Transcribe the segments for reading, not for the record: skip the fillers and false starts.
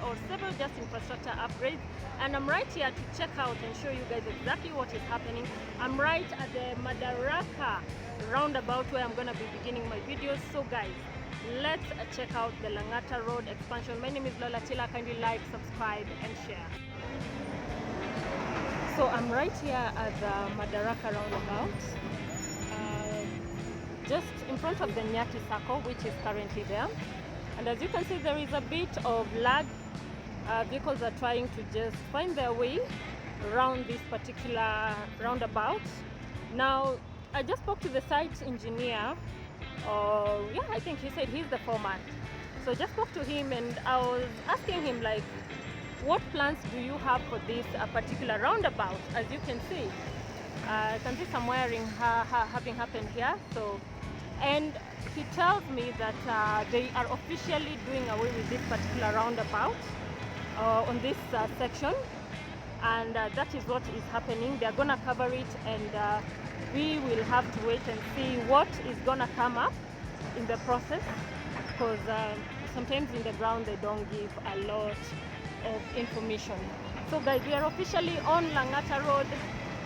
or several just infrastructure upgrades. And I'm right here to check out and show you guys exactly what is happening. I'm right at the Madaraka roundabout where I'm gonna be beginning my videos. So guys, let's check out the Langata Road expansion. My name is Lola Tila. Kindly like, subscribe and share. So I'm right here at the Madaraka roundabout, just in front of the Nyati Circle, which is currently there. And as you can see, there is a bit of lag. Vehicles are trying to just find their way around this particular roundabout. Now, I just spoke to the site engineer. Yeah, I think he said he's the foreman. So I just spoke to him and I was asking him, like, what plans do you have for this particular roundabout? As you can see, I can see some wiring having happened here. So, and he tells me that they are officially doing away with this particular roundabout on this section, and that is what is happening. They're gonna cover it, and we will have to wait and see what is gonna come up in the process, because sometimes in the ground they don't give a lot of information. So guys, we are officially on Langata Road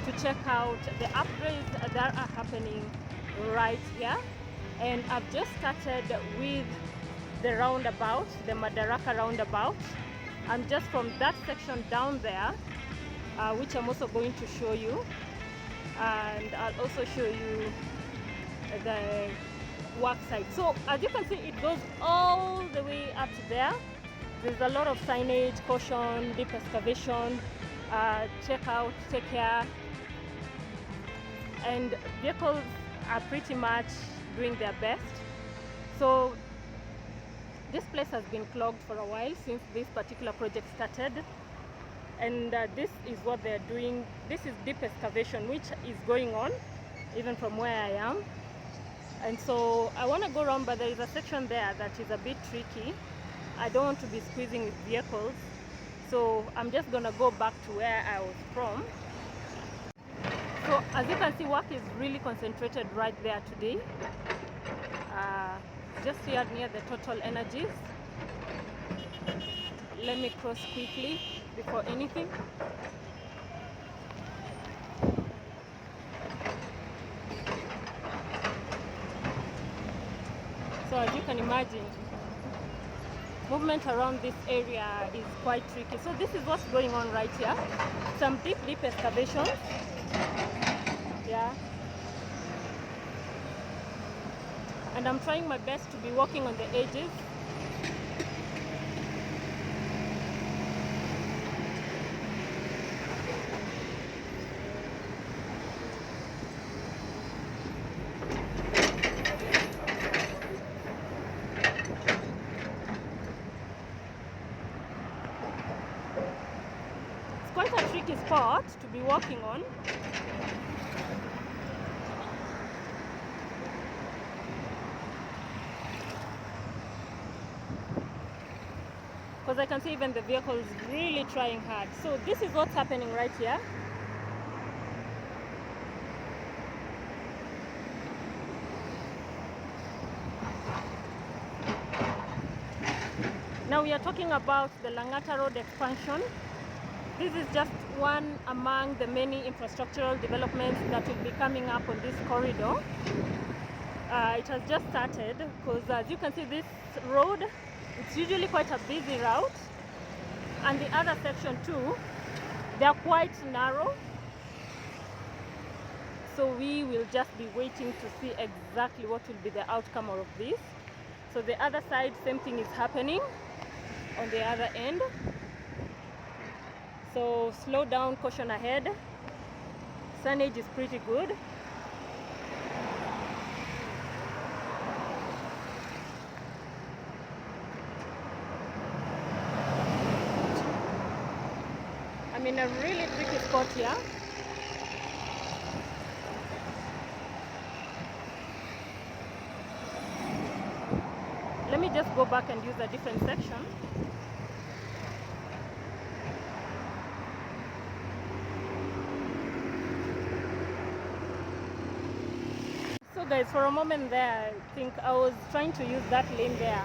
to check out the upgrades that are happening right here. And I've just started with the roundabout, the Madaraka roundabout. I'm just from that section down there, which I'm also going to show you. And I'll also show you the work site. So as you can see, it goes all the way up to there. There's a lot of signage, caution, deep excavation, check out, take care. And vehicles are pretty much doing their best. So this place has been clogged for a while since this particular project started. And this is what they're doing. This is deep excavation, which is going on even from where I am. And so I want to go around, but there is a section there that is a bit tricky. I don't want to be squeezing with vehicles, so I'm just gonna go back to where I was from. So as you can see, work is really concentrated right there today, just here near the Total Energies. Let me cross quickly before anything. So as you can imagine, movement around this area is quite tricky. So this is what's going on right here. Some deep excavations. Yeah. And I'm trying my best to be walking on the edges. Quite a tricky spot to be walking on. Because I can see even the vehicles really trying hard. So this is what's happening right here. Now we are talking about the Langata Road expansion. This is just one among the many infrastructural developments that will be coming up on this corridor. It has just started because as you can see, this road, it's usually quite a busy route. And the other section too, they are quite narrow. So we will just be waiting to see exactly what will be the outcome of this. So the other side, same thing is happening on the other end. So slow down, caution ahead. Signage is pretty good. I'm in a really tricky spot here. Let me just go back and use a different section. So guys, for a moment there, I think I was trying to use that lane there.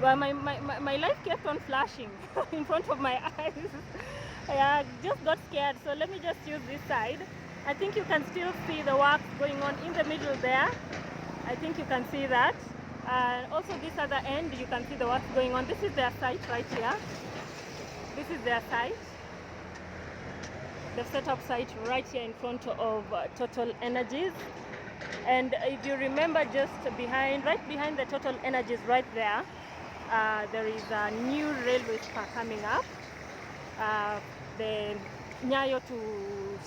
Well, my life kept on flashing in front of my eyes. I just got scared, so let me just use this side. I think you can still see the work going on in the middle there. I think you can see that. Also this other end, you can see the work going on. This is their site right here. This is their site. They've set up site right here in front of Total Energies. And if you remember, just behind, right behind the Total Energies right there, there is a new railway spur coming up. The Nyayo to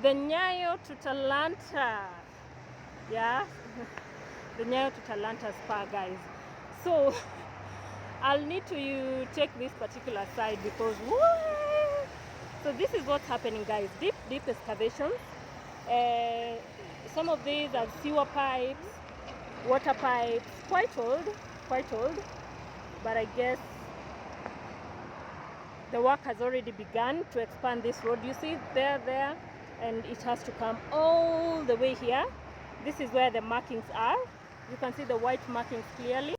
the Nyayo to Talanta. Yeah, the Nyayo to Talanta spur, guys. So I'll need to take this particular side because so this is what's happening, guys. Deep excavations. Some of these are sewer pipes, water pipes, quite old, but I guess the work has already begun to expand this road. You see there, and it has to come all the way here. This is where the markings are. You can see the white markings clearly.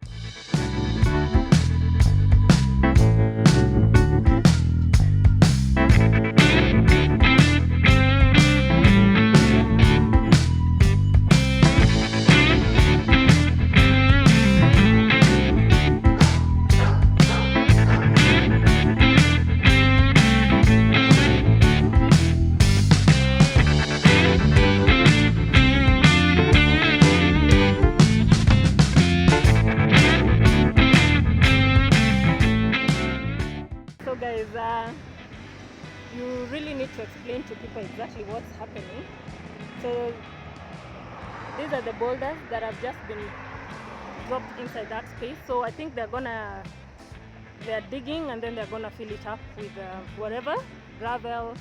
You really need to explain to people exactly what's happening. So these are the boulders that have just been dropped inside that space. So I think they're digging and then they're gonna fill it up with whatever, gravel,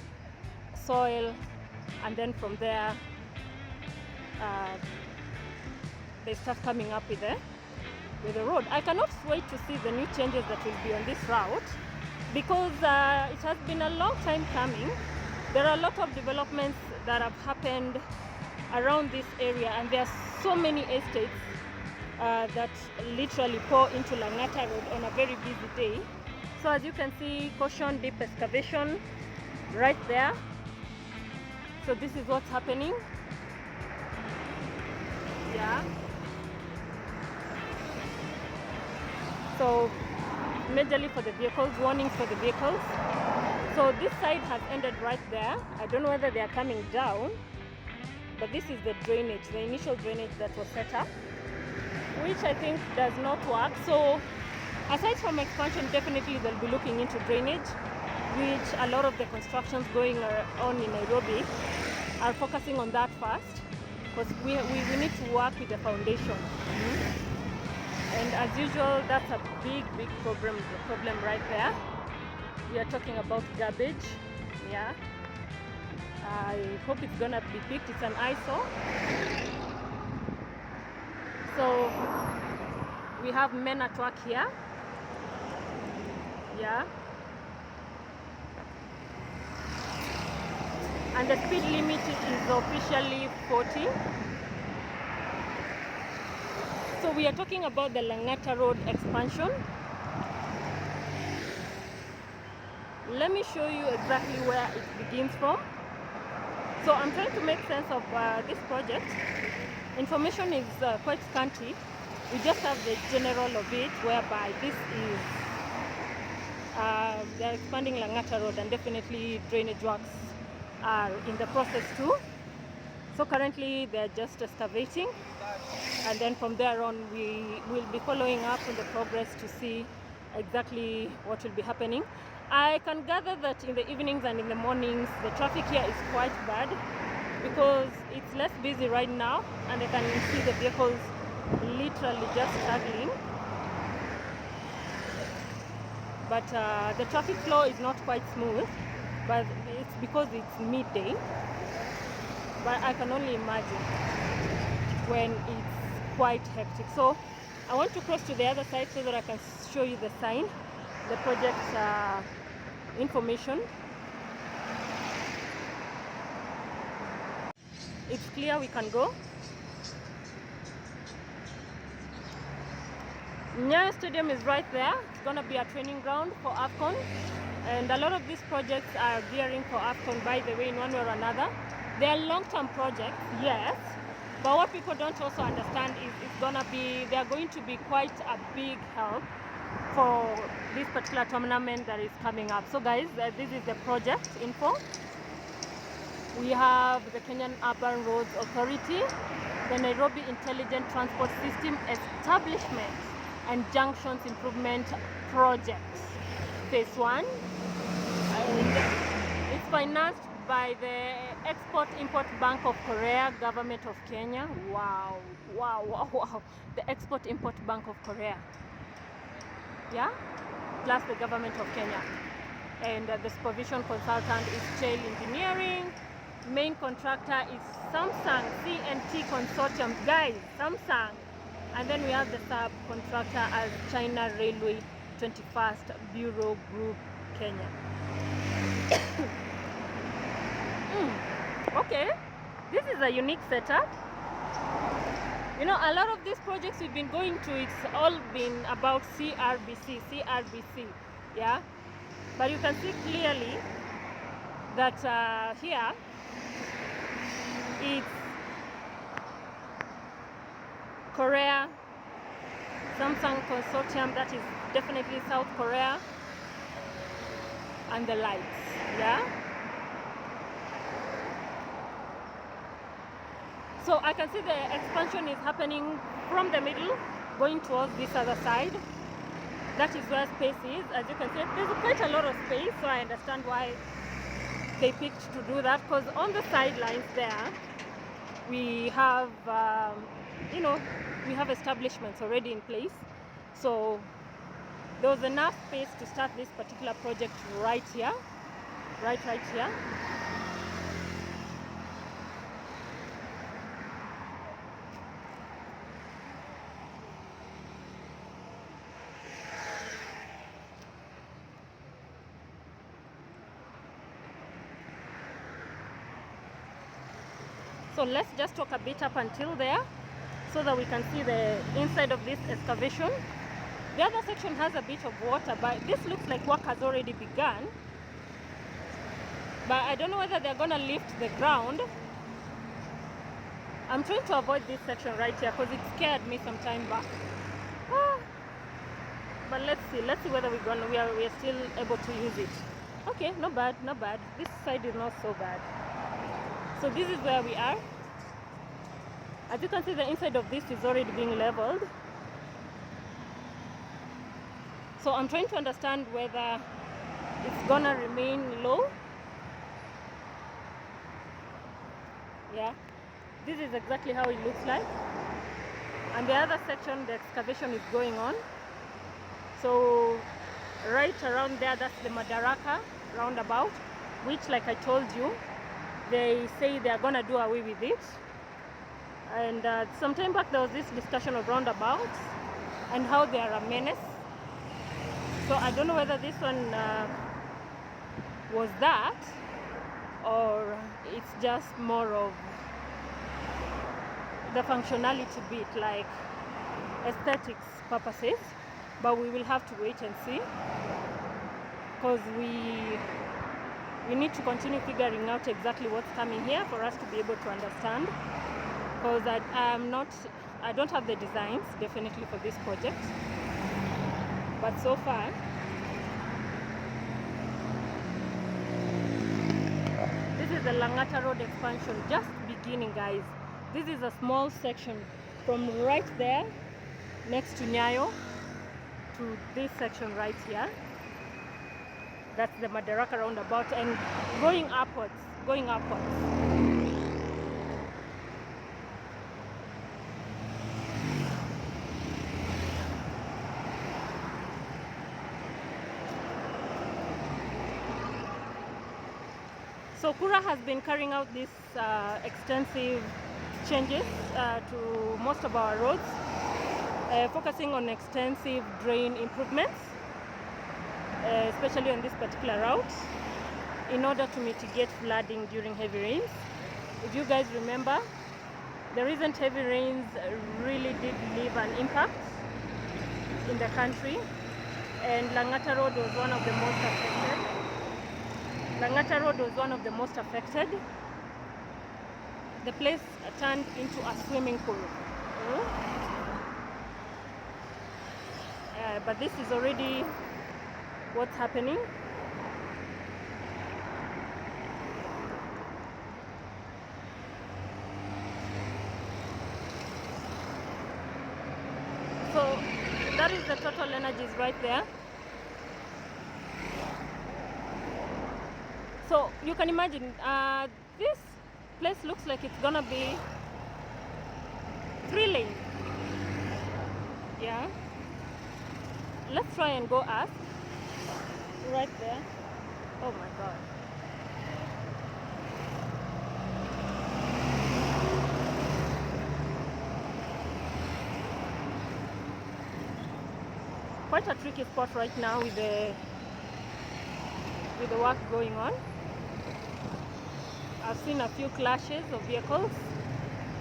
soil, and then from there they start coming up with the road. I cannot wait to see the new changes that will be on this route, because it has been a long time coming. There are a lot of developments that have happened around this area, and there are so many estates that literally pour into Langata Road on a very busy day. So as you can see, caution, deep excavation right there. So this is what's happening. Yeah. So majorly for the vehicles, warnings for the vehicles. So this side has ended right there. I don't know whether they are coming down, but this is the drainage, the initial drainage that was set up, which I think does not work. So aside from expansion, definitely they'll be looking into drainage, which a lot of the constructions going on in Nairobi are focusing on that first, because we need to work with the foundation. And as usual, that's a big problem right there. We are talking about garbage. Yeah, I hope it's gonna be picked. It's an eyesore. So we have men at work here. Yeah, and the speed limit is officially 40. So we are talking about the Langata Road expansion. Let me show you exactly where it begins from. So I'm trying to make sense of this project. Information is quite scanty. We just have the general of it, whereby this is they're expanding Langata Road, and definitely drainage works are in the process too. So currently they're just excavating, and then from there on we will be following up on the progress to see exactly what will be happening. I can gather that in the evenings and in the mornings the traffic here is quite bad, because it's less busy right now, and I can see the vehicles literally just struggling. But the traffic flow is not quite smooth, but it's because it's midday. But I can only imagine when it's quite hectic. So I want to cross to the other side so that I can show you the sign, the project information. It's clear, we can go. Nyayo Stadium is right there. It's gonna be a training ground for AFCON, and a lot of these projects are gearing for AFCON, by the way, in one way or another. They are long-term projects, yes, but what people don't also understand is they are going to be quite a big help for this particular tournament that is coming up. So guys, this is the project info. We have the Kenyan Urban Roads Authority, the Nairobi Intelligent Transport System Establishment and Junctions Improvement Project, Phase 1. And it's financed by the Export-Import Bank of Korea, Government of Kenya. Wow, wow, wow, wow. The Export-Import Bank of Korea. Yeah? Plus the Government of Kenya. And the supervision consultant is Chail Engineering. Main contractor is Samsung CNT Consortium. Guys, Samsung. And then we have the subcontractor as China Railway 21st Bureau Group, Kenya. Okay, this is a unique setup. You know, a lot of these projects we've been going to, it's all been about CRBC, yeah? But you can see clearly that here, it's Korea, Samsung Consortium, that is definitely South Korea, and the lights, yeah? So I can see the expansion is happening from the middle, going towards this other side. That is where space is. As you can see, there's quite a lot of space, so I understand why they picked to do that, because on the sidelines there, we have, you know, we have establishments already in place. So there was enough space to start this particular project right here, right here. So let's just talk a bit up until there so that we can see the inside of this excavation. The other section has a bit of water, but this looks like work has already begun. But I don't know whether they're gonna lift the ground. I'm trying to avoid this section right here because it scared me some time back. But let's see whether we are still able to use it. Okay, not bad. This side is not so bad. So this is where we are. As you can see, the inside of this is already being leveled. So I'm trying to understand whether it's gonna remain low. Yeah, this is exactly how it looks like. And the other section, the excavation is going on. So right around there, that's the Madaraka roundabout, which, like I told you, they say they are gonna do away with it. And some time back there was this discussion of roundabouts and how they are a menace. So I don't know whether this one was that, or it's just more of the functionality bit, like aesthetics purposes. But we will have to wait and see, because we need to continue figuring out exactly what's coming here for us to be able to understand, because I don't have the designs definitely for this project, but so far this is the Langata Road expansion just beginning, guys. This is a small section from right there next to Nyayo to this section right here. That's the Madaraka roundabout, and going upwards. So Kura has been carrying out these extensive changes to most of our roads, focusing on extensive drain improvements, especially on this particular route, in order to mitigate flooding during heavy rains. If you guys remember, the recent heavy rains really did leave an impact in the country, and Langata Road was one of the most affected. Langata Road was one of the most affected. The place turned into a swimming pool. But this is already what's happening. So that is the total energies right there. So you can imagine this place looks like it's gonna be 3 lane. Yeah. Let's try and go ask. Right there. Oh my God. Quite a tricky spot right now with the work going on. I've seen a few clashes of vehicles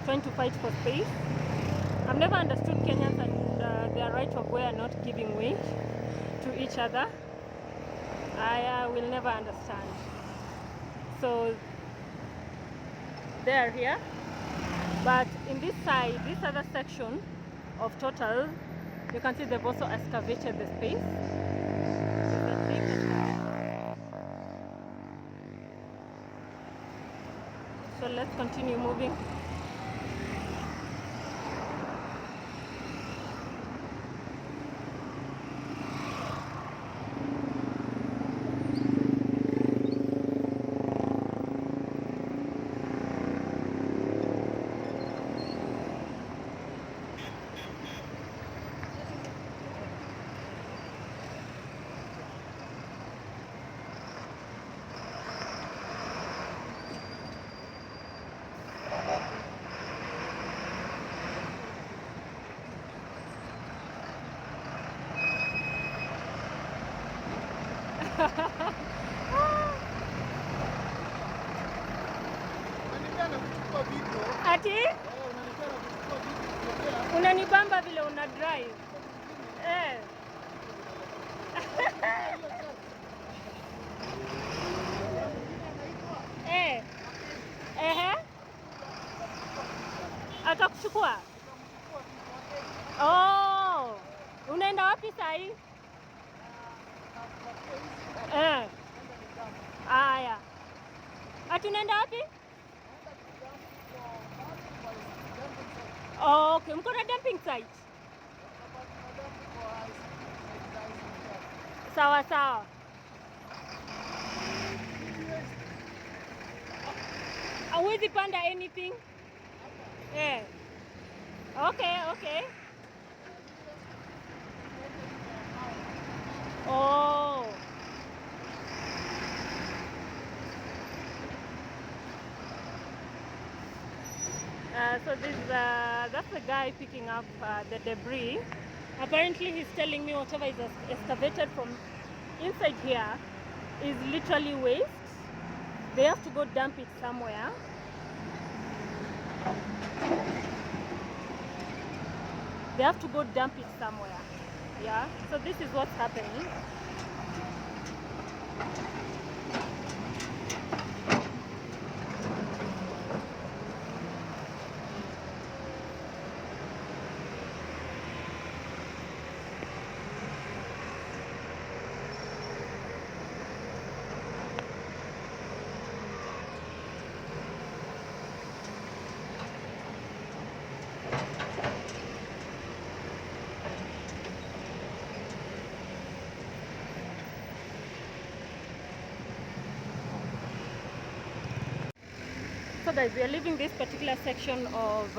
trying to fight for space. I've never understood Kenyans and their right of way are not giving way to each other. I will never understand. So they're here, but in this side, this other section of Total, you can see they've also excavated the space. So let's continue moving. Ati? Unanibamba vile una drive. Eh. Eh. Atakuchukua? Oh. Unaenda wapi sahi? Aya. Ati unaenda wapi? Oh, okay. Mko na dumping site? Sawa sawa. Hauwezi panda anything? Okay. Oh. So that's the guy picking up the debris. Apparently he's telling me whatever is excavated from inside here is literally waste. They have to go dump it somewhere. They have to go dump it somewhere. Yeah, so this is what's happening. So guys, we are leaving this particular section of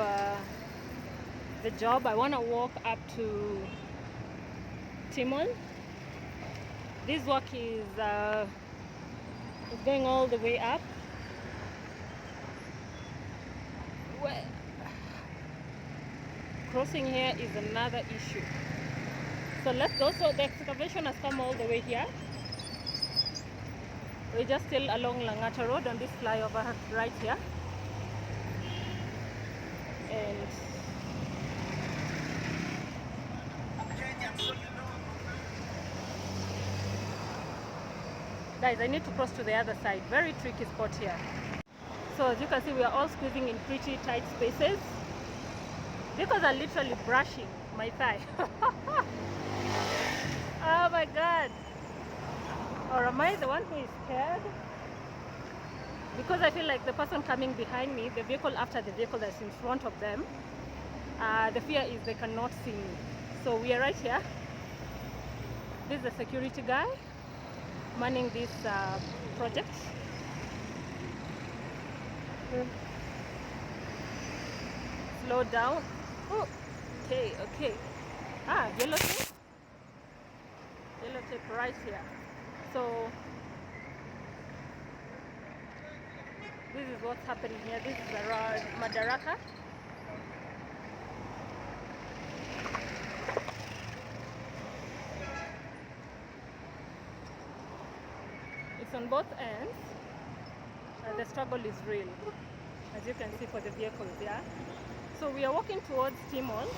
the job. I want to walk up to Tmall. This work is going all the way up. Well, crossing here is another issue. So let's go. So the excavation has come all the way here. We're just still along Langata Road on this flyover right here. And Guys, I need to cross to the other side. Very tricky spot here. So as you can see, we are all squeezing in pretty tight spaces. Vehicles are literally brushing my thigh. Oh my God. Or am I the one who is scared? Because I feel like the person coming behind me, the vehicle after the vehicle that's in front of them, the fear is they cannot see me. So we are right here. This is the security guy manning this project. Slow down. Oh, okay, okay. Yellow tape. Yellow tape right here. So this is what's happening here. This is around Madaraka. It's on both ends. The struggle is real, as you can see for the vehicles, yeah? So we are walking towards Tmall.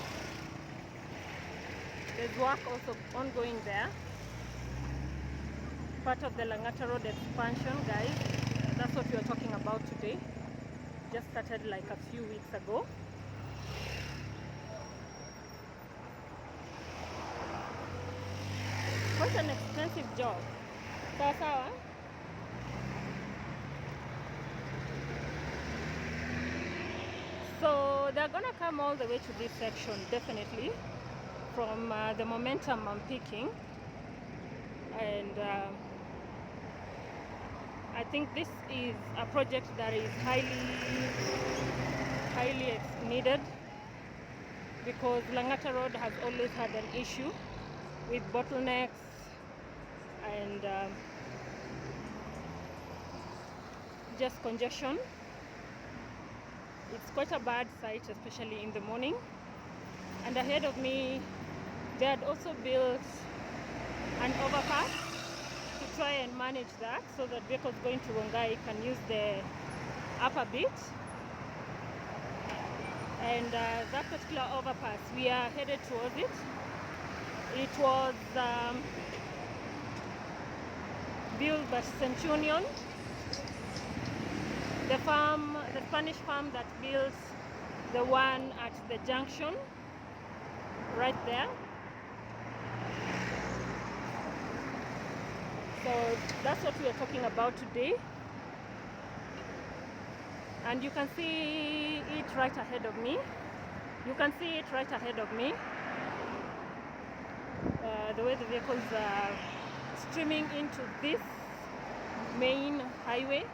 There's work also ongoing there. Part of the Langata Road expansion, guys. That's what we are talking about today. Just started like a few weeks ago. Quite an expensive job. Sawa. So they're gonna come all the way to this section, definitely, from the momentum I'm picking. And I think this is a project that is highly needed, because Langata Road has always had an issue with bottlenecks and just congestion. It's quite a bad sight, especially in the morning. And ahead of me, they had also built an overpass to try and manage that, so that vehicles going to Rongai can use the upper bit. And that particular overpass, we are headed towards it. It was built by Centurion, the Spanish firm that built the one at the junction right there. So that's what we are talking about today. And you can see it right ahead of me. You can see it right ahead of me. The way the vehicles are streaming into this main highway.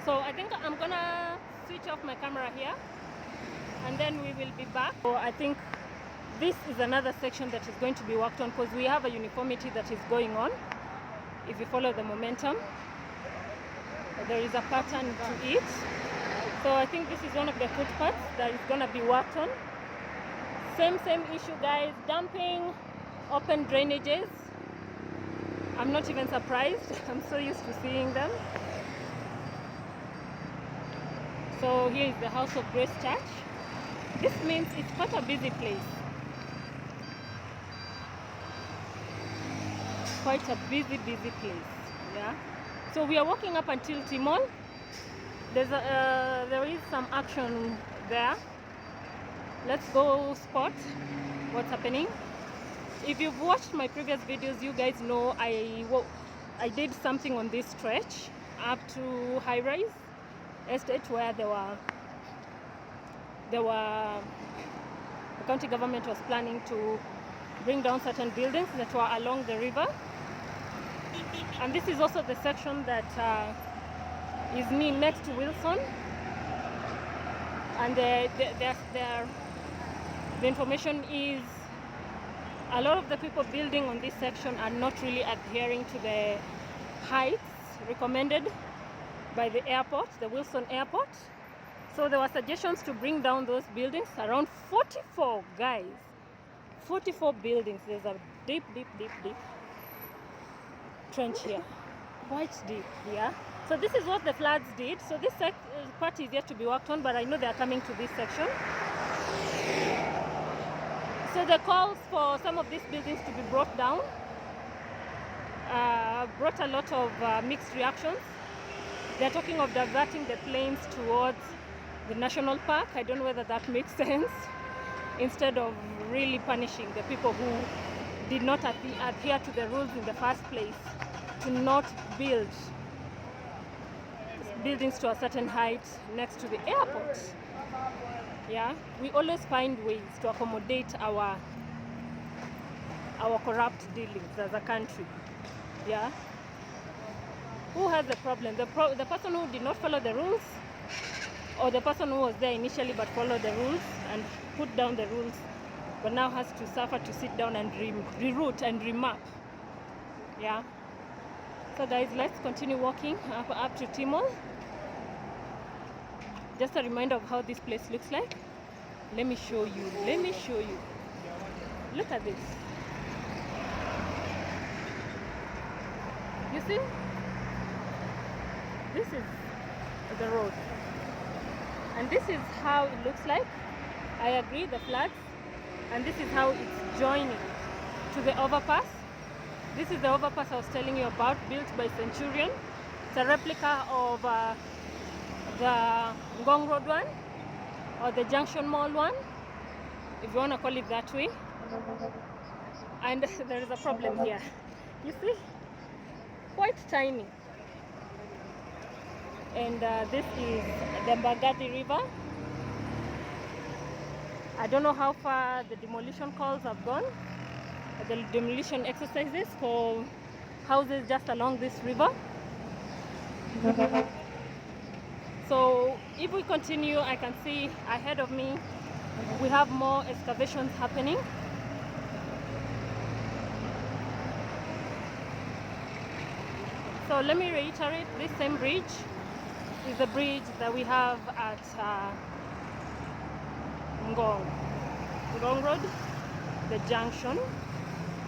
So I think I'm gonna switch off my camera here, and then we will be back. So I think this is another section that is going to be worked on, because we have a uniformity that is going on. If you follow the momentum, there is a pattern to it. So I think this is one of the footpaths that is gonna be worked on. Same issue, guys. Dumping, open drainages. I'm not even surprised. I'm so used to seeing them. So here is the House of Grace Church. This means it's quite a busy place. Quite a busy place, yeah. So we are walking up until Tmall. There is some action there. Let's go spot what's happening. If you've watched my previous videos, you guys know I did something on this stretch up to High Rise Estate, where the county government was planning to bring down certain buildings that were along the river. And this is also the section that is next to Wilson. And the information is a lot of the people building on this section are not really adhering to the heights recommended by the airport, the Wilson Airport. So there were suggestions to bring down those buildings, around 44, guys. 44 buildings. There's a deep trench here. quite deep here. So this is what the floods did. So this part is yet to be worked on, but I know they are coming to this section. So the calls for some of these buildings to be brought down brought a lot of mixed reactions. They're talking of diverting the planes towards the national park. I don't know whether that makes sense, instead of really punishing the people who did not adhere to the rules in the first place to not build buildings to a certain height next to the airport. Yeah, we always find ways to accommodate our corrupt dealings as a country. Yeah, who has the problem? The person who did not follow the rules, or the person who was there initially but followed the rules and put down the rules, but now has to suffer to sit down and reroute and remap. Yeah. So guys, let's continue walking up to Tmall. Just a reminder of how this place looks like. Let me show you. Look at this. You see? This is the road. And this is how it looks like. I agree, the floods. And this is how it's joining to the overpass. This is the overpass I was telling you about, built by Centurion. It's a replica of the Ngong Road one, or the Junction Mall one, if you want to call it that way. And there is a problem here. You see? Quite tiny. And this is the Mbagathi River. I don't know how far the demolition calls have gone, the demolition exercises for houses just along this river. So if we continue, I can see ahead of me we have more excavations happening. So let me reiterate, this same bridge is the bridge that we have at Ngong Road, the junction,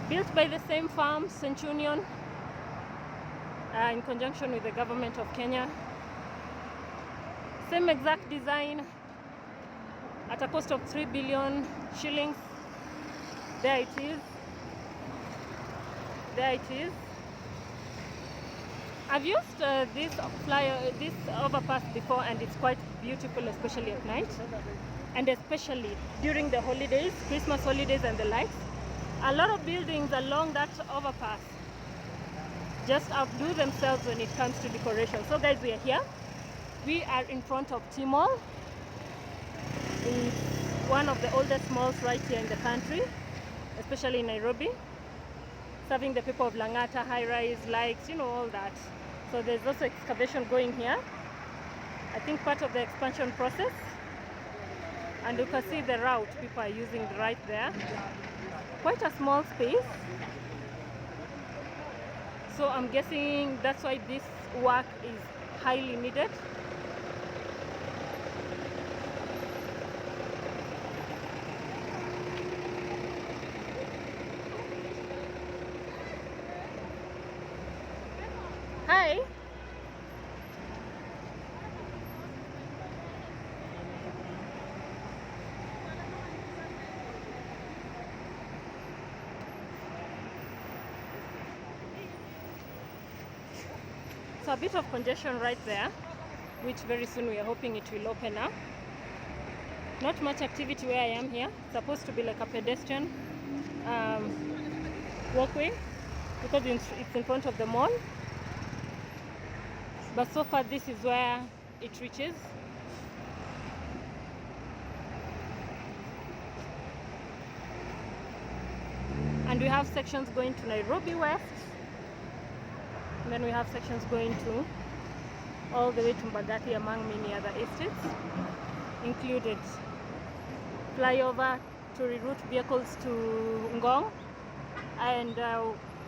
built by the same firm, Centurion, in conjunction with the government of Kenya. Same exact design at a cost of 3 billion shillings. There it is. There it is. I've used this overpass before, and it's quite beautiful, especially at night, and especially during the holidays, Christmas holidays and the likes. A lot of buildings along that overpass just outdo themselves when it comes to decoration. So guys, we are here. We are in front of Tmall. It's one of the oldest malls right here in the country, especially in Nairobi, serving the people of Langata, high-rise, likes, you know, all that. So there's also excavation going here. I think part of the expansion process. And you can see the route people are using right there. Quite a small space. So I'm guessing that's why this work is highly needed. Hi. So a bit of congestion right there, which very soon we are hoping it will open up. Not much activity where I am here. It's supposed to be like a pedestrian walkway because it's in front of the mall. But so far this is where it reaches. And we have sections going to Nairobi West. And then we have sections going to all the way to Mbagathi, among many other estates, included flyover to reroute vehicles to Ngong, and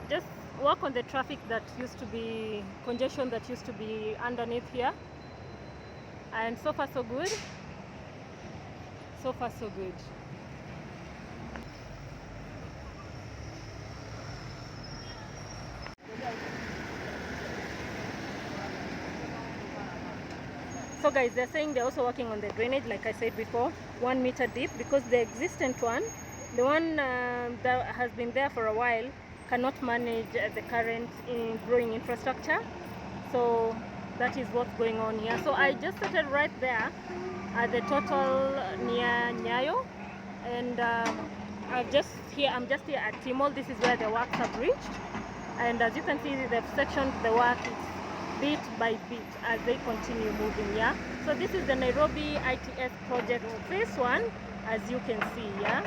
just work on the traffic that used to be, congestion that used to be underneath here. And so far so good. So far so good. So guys, they're saying they're also working on the drainage, like I said before, 1 meter deep, because the existent one, the one that has been there for a while, cannot manage the current growing infrastructure. So that is what's going on here. So I just started right there at the total near Nyayo, and I'm just here at Tmall. This is where the works have reached, and as you can see, they've sectioned the work bit by bit as they continue moving. Yeah, so this is the Nairobi ITS project phase 1, as you can see. Yeah,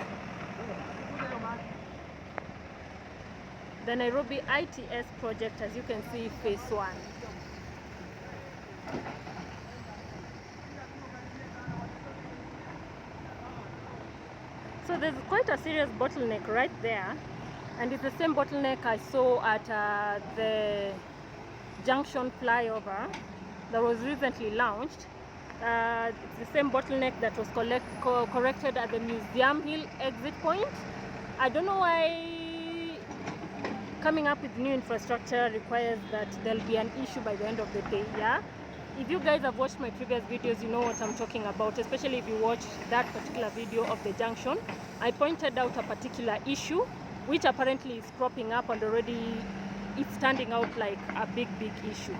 the Nairobi ITS project, as you can see, phase 1. So there's quite a serious bottleneck right there, and it's the same bottleneck I saw at the junction flyover that was recently launched. It's the same bottleneck that was corrected at the Museum Hill exit point. I don't know why coming up with new infrastructure requires that there'll be an issue by the end of the day. Yeah, if you guys have watched my previous videos, you know what I'm talking about, especially if you watched that particular video of the junction. I pointed out a particular issue which apparently is cropping up, and already it's standing out like a big issue.